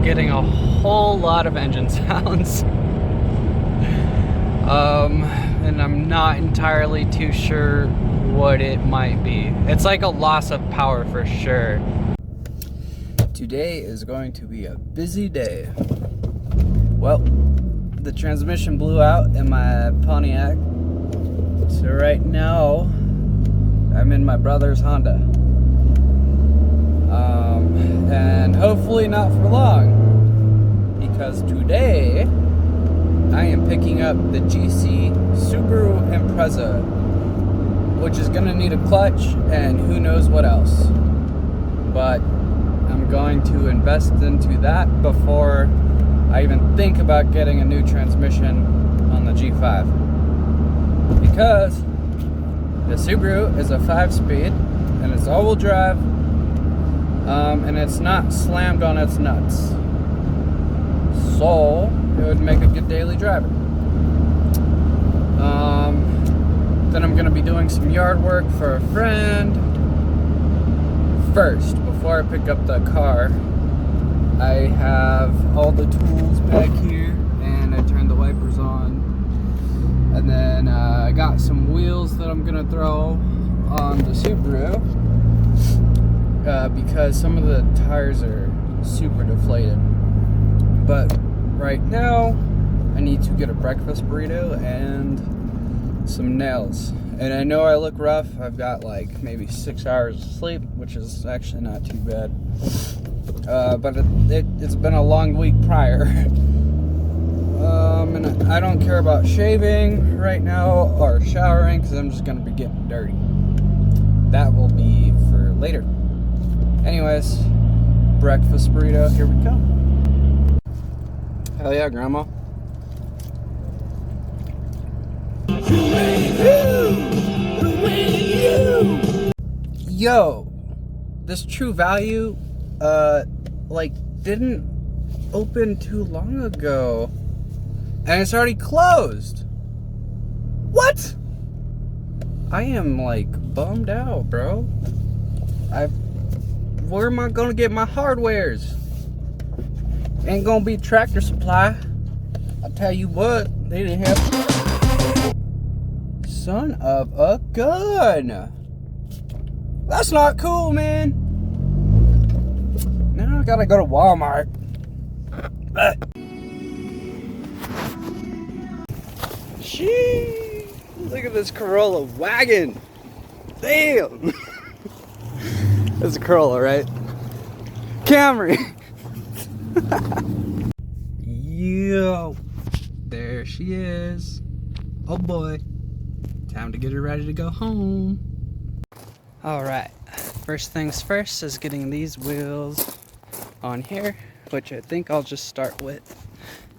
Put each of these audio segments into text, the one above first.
getting a whole lot of engine sounds. And I'm not entirely too sure what it might be. It's like a loss of power for sure. Today is going to be a busy day. Well, the transmission blew out in my Pontiac. So right now, I'm in my brother's Honda. And hopefully not for long, because today I am picking up the GC Subaru Impreza, which is going to need a clutch and who knows what else. But I'm going to invest into that before I even think about getting a new transmission on the G5. Because the Subaru is a 5-speed and it's all-wheel drive, and it's not slammed on its nuts. So it would make a good daily driver. Then I'm going to be doing some yard work for a friend. First, before I pick up the car, I have all the tools back here, and I turned the wipers on. And then I got some wheels that I'm going to throw on the Subaru, because some of the tires are super deflated. But right now, I need to get a breakfast burrito and some nails. And I know I look rough. I've got like maybe 6 hours of sleep, which is actually not too bad. But it's been a long week prior. And I don't care about shaving right now or showering, because I'm just going to be getting dirty. That will be for later. Anyways, breakfast burrito, here we go. Hell yeah, Grandma. Yo, this True Value, didn't open too long ago, and it's already closed. What? I am bummed out, bro. Where am I gonna get my hardwares? Ain't gonna be Tractor Supply. I'll tell you what, they didn't have. Son of a gun. That's not cool, man. Now I gotta go to Walmart. Sheesh. Look at this Corolla wagon. Damn. That's a Corolla, right? Camry. Yo. There she is. Oh boy. Time to get her ready to go home. Alright. First things first is getting these wheels on here, which I think I'll just start with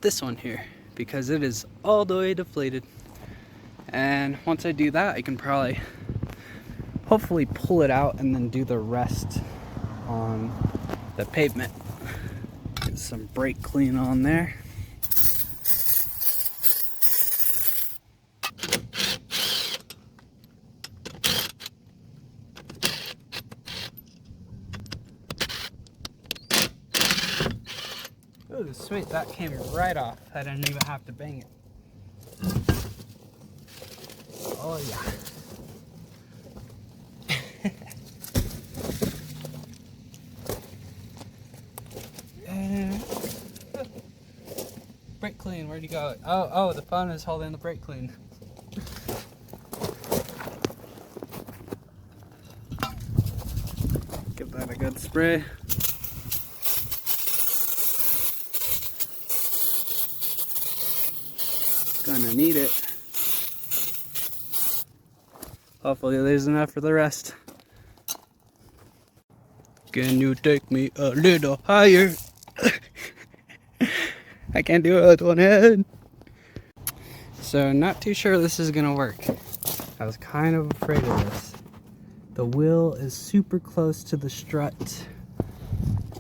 this one here, because it is all the way deflated. And once I do that, I can probably hopefully pull it out and then do the rest on the pavement. Get some brake clean on there. Ooh, sweet, that came right off. I didn't even have to bang it. Oh yeah. And brake clean, where'd you go? Oh, the phone is holding the brake clean. Give that a good spray. Gonna need it. Hopefully there's enough for the rest. Can you take me a little higher? I can't do it with one hand. So not too sure this is gonna work. I was kind of afraid of this. The wheel is super close to the strut.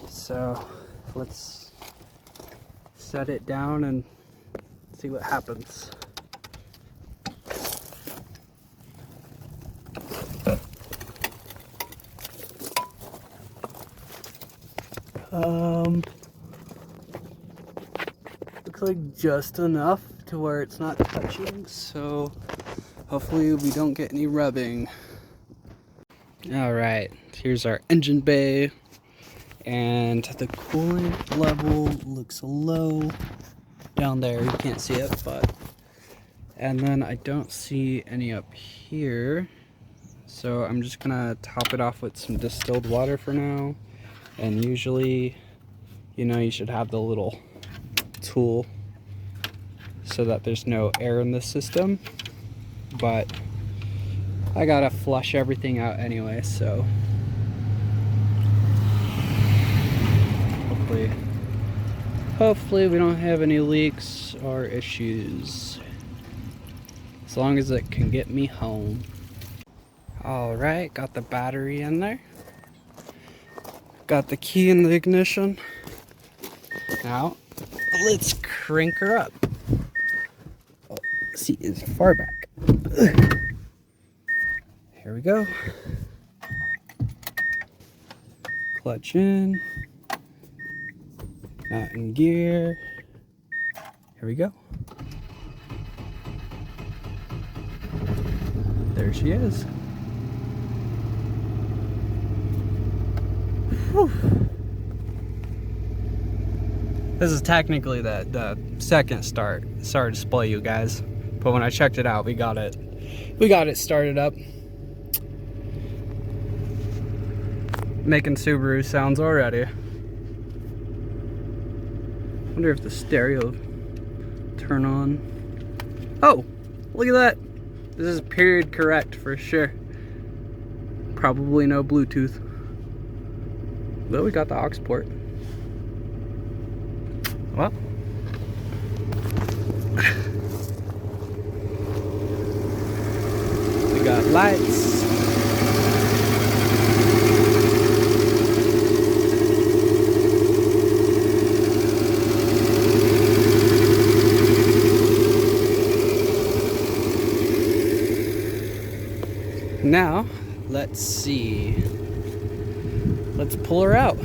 So let's set it down and see what happens. like just enough to where it's not touching, so hopefully we don't get any rubbing. Alright, here's our engine bay, and the coolant level looks low down there. You can't see it, but... And then I don't see any up here, so I'm just gonna top it off with some distilled water for now. And usually, you know, you should have the little tool so that there's no air in the system, but I gotta flush everything out anyway, so hopefully we don't have any leaks or issues, as long as it can get me home. Alright, got the battery in there, got the key in the ignition. Now let's crank her up. Oh, seat is far back. Here we go. Clutch in. Not in gear. Here we go. There she is. Whew. This is technically the second start. Sorry to spoil you guys, but when I checked it out, we got it started up. Making Subaru sounds already. Wonder if the stereo turn on. Oh, look at that. This is period correct for sure. Probably no Bluetooth. Though we got the aux port. Well. We got lights. Now, let's see. Let's pull her out.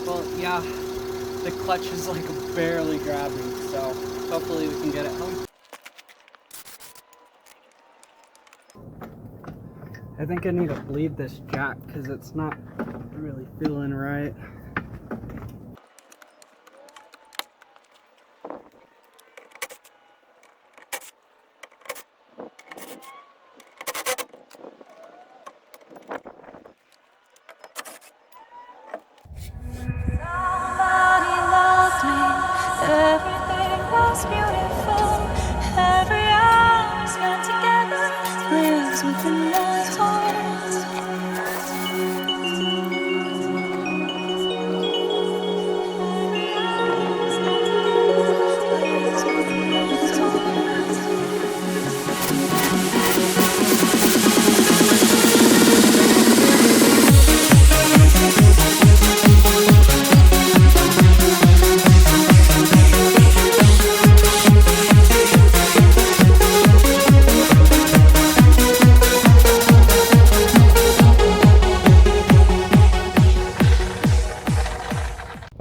Well, yeah, the clutch is like barely grabbing, so hopefully we can get it home. I think I need to bleed this jack because it's not really feeling right. Somebody loved me, everything was beautiful. Every hour spent together lives within my heart.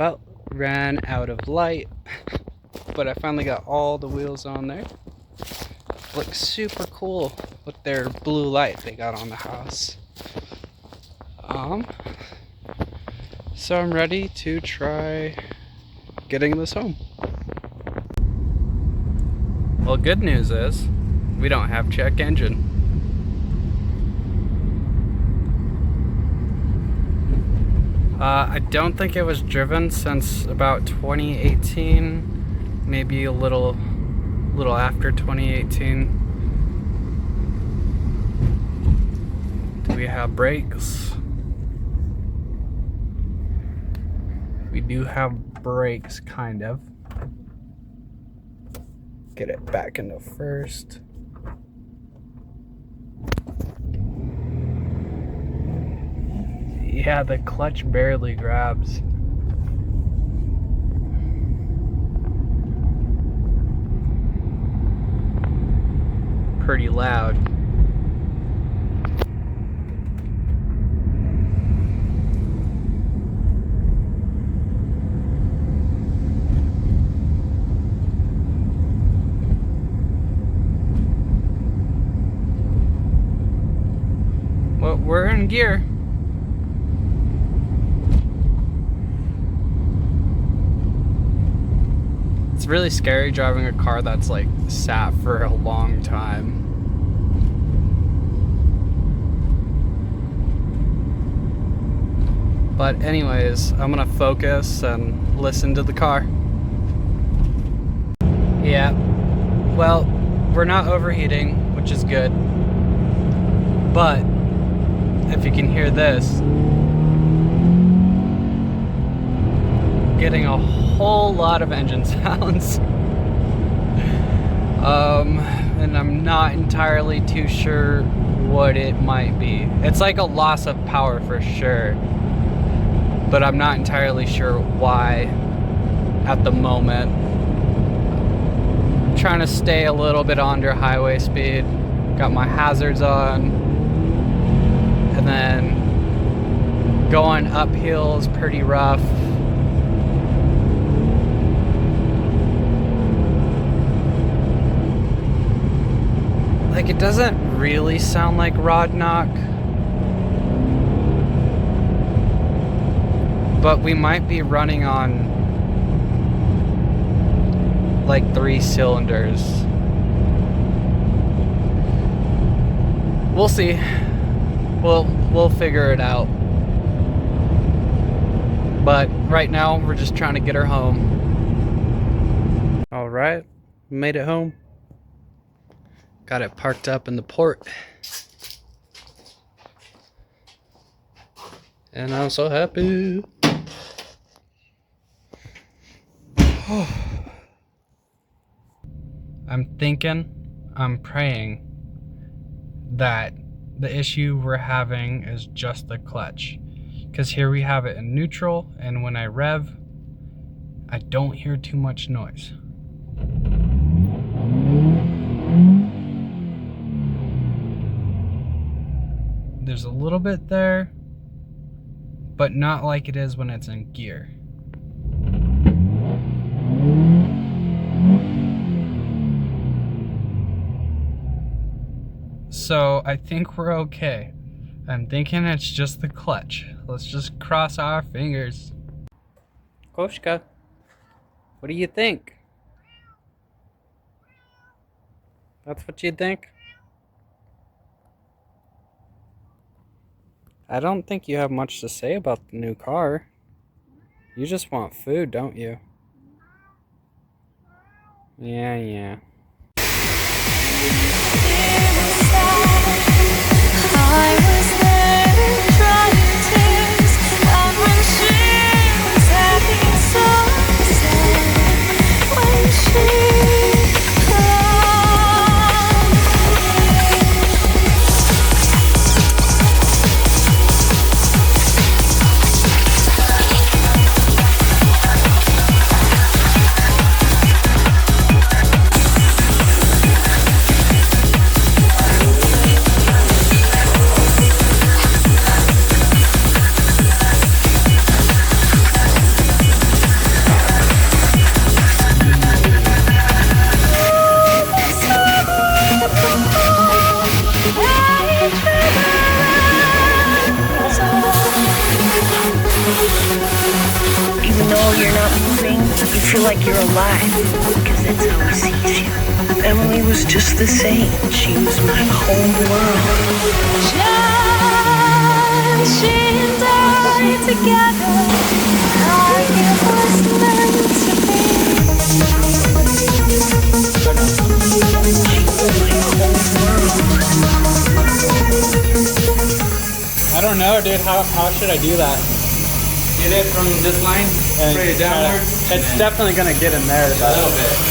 Well, ran out of light, but I finally got all the wheels on there. Looks super cool with their blue light they got on the house. So I'm ready to try getting this home. Well, good news is we don't have check engine. I don't think it was driven since about 2018, maybe a little after 2018. Do we have brakes? We do have brakes, kind of. Get it back into first. Yeah, the clutch barely grabs. Pretty loud. Well, we're in gear. It's really scary driving a car that's like sat for a long time. But anyways, I'm gonna focus and listen to the car. Yeah, well, we're not overheating, which is good. But if you can hear this, getting a whole lot of engine sounds. And I'm not entirely too sure what it might be. It's like a loss of power for sure, but I'm not entirely sure why at the moment. I'm trying to stay a little bit under highway speed. Got my hazards on, and then going uphill is pretty rough. Like, it doesn't really sound like rod knock, but we might be running on like 3 cylinders. We'll see. We'll figure it out. But right now we're just trying to get her home. All right, made it home. Got it parked up in the port. And I'm so happy. I'm praying that the issue we're having is just the clutch. Because here we have it in neutral, and when I rev, I don't hear too much noise. There's a little bit there, but not like it is when it's in gear. So I think we're okay. I'm thinking it's just the clutch. Let's just cross our fingers. Koshka, what do you think? That's what you think? I don't think you have much to say about the new car. You just want food, don't you? Yeah. I was there crying tears, and when she was happy so sad, when she though you're not moving, you feel like you're alive, because that's how he sees you. Emily was just the same. She was my whole world. She and I together, like it was meant to be. I don't know, dude. How should I do that? Get it from this line, and spray it downward. It's definitely gonna get in there, but a little bit.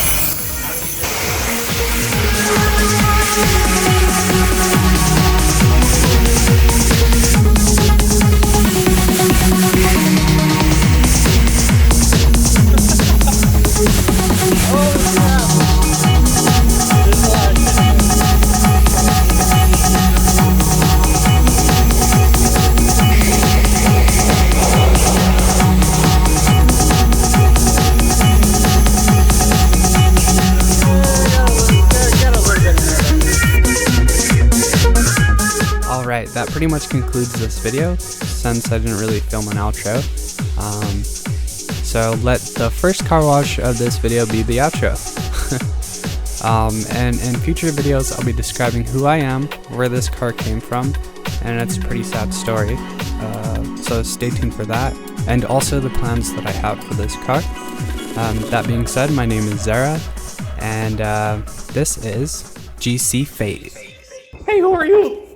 Alright, that pretty much concludes this video, since I didn't really film an outro. So let the first car wash of this video be the outro. And in future videos I'll be describing who I am, where this car came from, and it's a pretty sad story. So stay tuned for that, and also the plans that I have for this car. That being said, my name is Zara, and this is GC Fate. Hey, who are you?